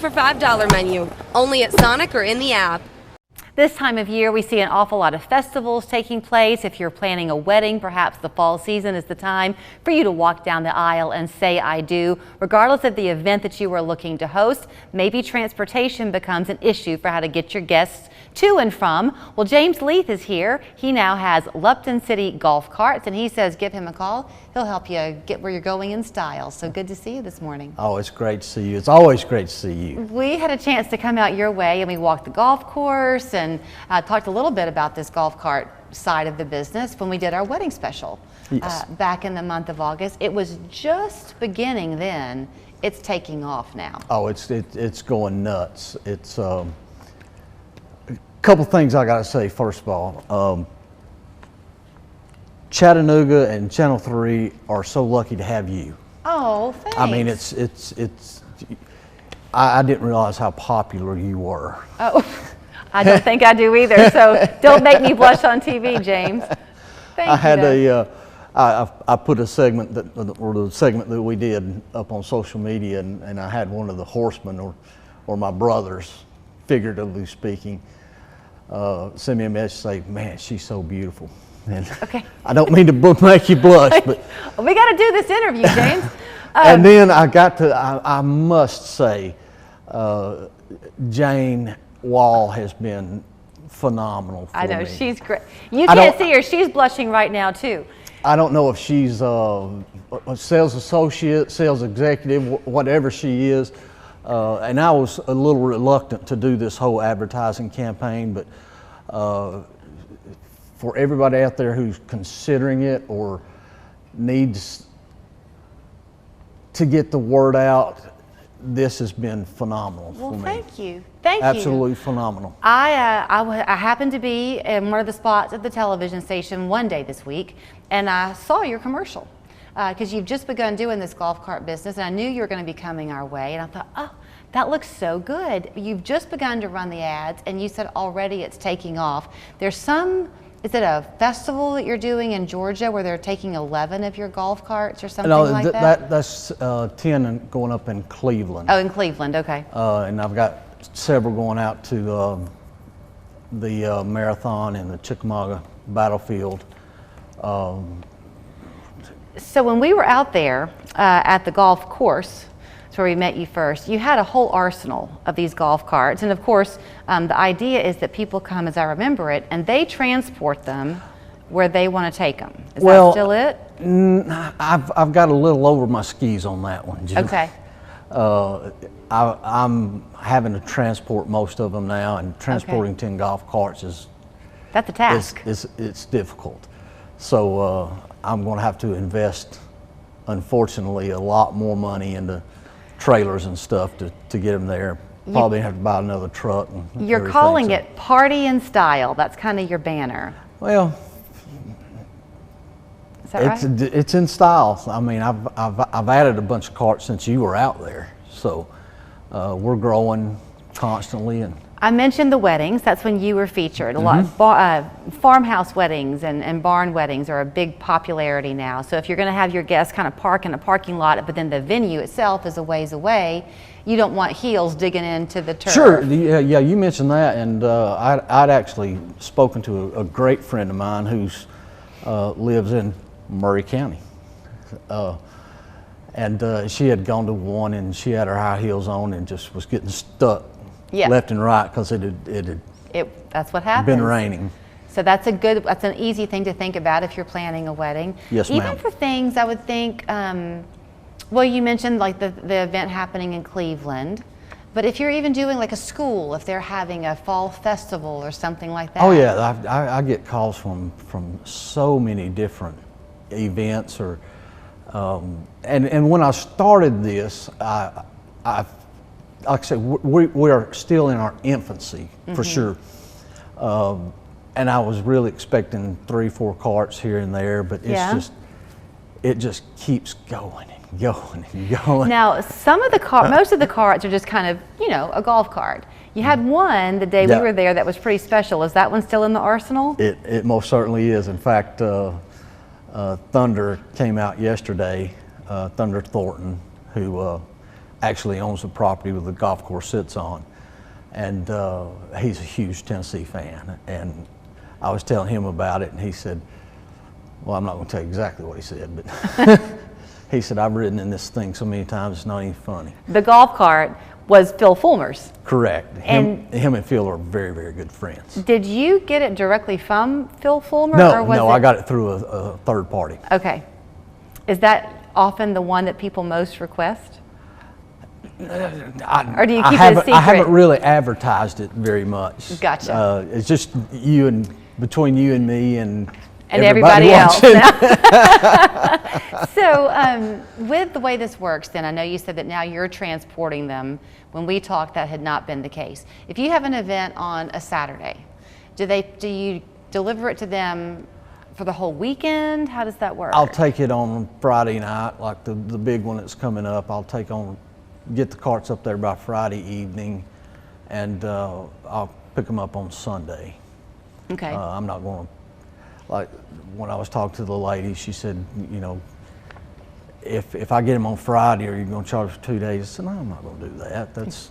For $5 menu, only at Sonic or in the app. This time of year, we see an awful lot of festivals taking place. If you're planning a wedding, perhaps the fall season is the time for you to walk down the aisle and say I do. Regardless of the event that you are looking to host, maybe transportation becomes an issue for how to get your guests to and from. Well, James Leith is here. He now has Lupton City Golf Carts, and he says give him a call. He'll help you get where you're going in style. So good to see you this morning. Oh, it's great to see you. It's always great to see you. We had a chance to come out your way, and we walked the golf course and talked a little bit about this golf cart side of the business when we did our wedding special. Yes. Back in the month of August. It was just beginning then. It's taking off now. Oh, it's going nuts. It's a couple things I got to say. First of all, Chattanooga and Channel 3 are so lucky to have you. Oh, thanks. I mean, I didn't realize how popular you were. Oh, I don't think I do either. So don't make me blush on TV, James. Thank you. I put a segment the segment that we did up on social media, and I had one of the horsemen or my brothers, figuratively speaking, send me a message say, "Man, she's so beautiful." And okay. I don't mean to make you blush, but we got to do this interview, James. And then I must say, Jane Wall has been phenomenal for me. I know, she's great. You can't see her, she's blushing right now too. I don't know if she's a sales associate, sales executive, whatever she is. And I was a little reluctant to do this whole advertising campaign, but for everybody out there who's considering it or needs to get the word out, this has been phenomenal for me. Well, thank you. Thank you. Absolutely phenomenal. I happened to be in one of the spots at the television station one day this week, and I saw your commercial because you've just begun doing this golf cart business, and I knew you were going to be coming our way, and I thought, oh, that looks so good. You've just begun to run the ads, and you said already it's taking off. There's is it a festival that you're doing in Georgia where they're taking 11 of your golf carts or something like that? That's 10 and going up in Cleveland. Oh, in Cleveland, okay. And I've got several going out to the marathon in the Chickamauga battlefield. So when we were out there at the golf course, that's where we met you first, you had a whole arsenal of these golf carts. And of course, the idea is that people come, as I remember it, and they transport them where they want to take them. Is that still it? I've got a little over my skis on that one, Jim. Okay. I'm having to transport most of them now, and transporting 10 golf carts that's a task. It's difficult. So I'm going to have to invest, unfortunately, a lot more money into trailers and stuff to get them there. Probably have to buy another truck. You're calling it Party in Style. That's kind of your banner. Well, is that right? It's in style. I mean, I've added a bunch of carts since you were out there, so we're growing constantly. And I mentioned the weddings. That's when you were featured. A lot of farmhouse weddings and barn weddings are a big popularity now. So if you're going to have your guests kind of park in a parking lot, but then the venue itself is a ways away, you don't want heels digging into the turf. Sure. Yeah, you mentioned that, and I'd actually spoken to a great friend of mine who's lives in Murray County. And she had gone to one, and she had her high heels on and just was getting stuck left and right because that's what happens. Been raining. So that's an easy thing to think about if you're planning a wedding. Yes, ma'am. Even for things I would think, well, you mentioned like the event happening in Cleveland, but if you're even doing like a school, if they're having a fall festival or something like that. Oh yeah, I get calls from so many different events and when I started this, like I said, we are still in our infancy for sure. And I was really expecting 3-4 carts here and there, but it just keeps going and going and going. Now, most of the carts are just kind of, a golf cart. You had one the day we were there that was pretty special. Is that one still in the arsenal? It most certainly is. In fact, Thunder came out yesterday, Thunder Thornton, who actually owns the property where the golf course sits on. And he's a huge Tennessee fan. And I was telling him about it, and he said, well, I'm not going to tell you exactly what he said, but he said, I've ridden in this thing so many times, it's not even funny. The golf cart was Phil Fulmer's. Correct. Him and Phil are very, very good friends. Did you get it directly from Phil Fulmer? No, or was I got it through a third party. Okay. Is that often the one that people most request? Or do you keep it a secret? I haven't really advertised it very much. Gotcha. It's just between you and me and everybody else. watching. So with the way this works, then I know you said that now you're transporting them. When we talked, that had not been the case. If you have an event on a Saturday, do you deliver it to them for the whole weekend? How does that work? I'll take it on Friday night, like the big one that's coming up. I'll get the carts up there by Friday evening, and I'll pick them up on Sunday. Okay. I'm not going to, like when I was talking to the lady, she said, if I get them on Friday, are you going to charge for 2 days? I said, no, I'm not going to do that. That's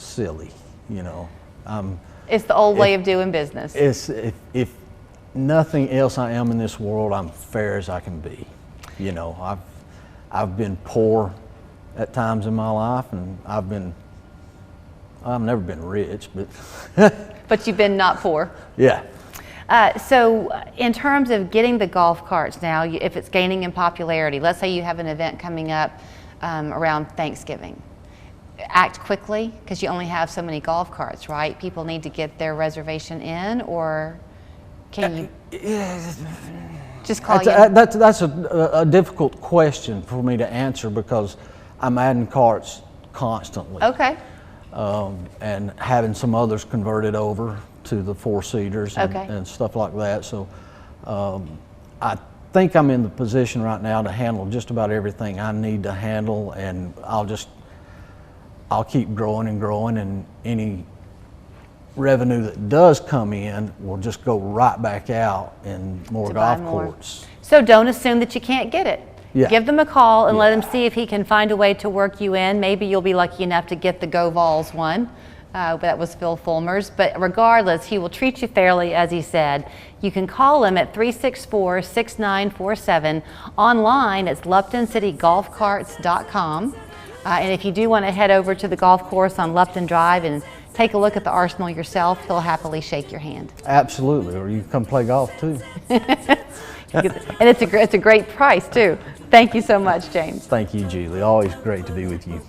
silly, It's the old way of doing business. If nothing else I am in this world, I'm fair as I can be. I've been poor at times in my life, and I've never been rich, but But you've been not poor. Yeah. So in terms of getting the golf carts now, if it's gaining in popularity, let's say you have an event coming up around Thanksgiving, act quickly because you only have so many golf carts, right? People need to get their reservation in, or can you just call you? That's a difficult question for me to answer because I'm adding carts constantly. Okay. And having some others converted over to the 4-seaters and stuff like that. So I think I'm in the position right now to handle just about everything I need to handle, and I'll keep growing and growing, and any revenue that does come in will just go right back out in more golf courts. So don't assume that you can't get it. Yeah. Give them a call and let him see if he can find a way to work you in. Maybe you'll be lucky enough to get the Go Vols one. That was Phil Fulmer's. But regardless, he will treat you fairly, as he said. You can call him at 364-6947. Online, it's LuptonCityGolfCarts.com. And if you do want to head over to the golf course on Lupton Drive and take a look at the arsenal yourself, he'll happily shake your hand. Absolutely, or you can come play golf too. And it's a great price too. Thank you so much, James. Thank you, Julie. Always great to be with you.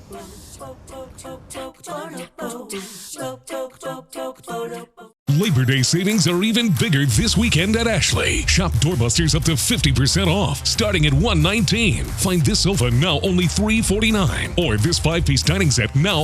Labor Day savings are even bigger this weekend at Ashley. Shop doorbusters up to 50% off, starting at $119. Find this sofa now only $349, or this 5-piece dining set now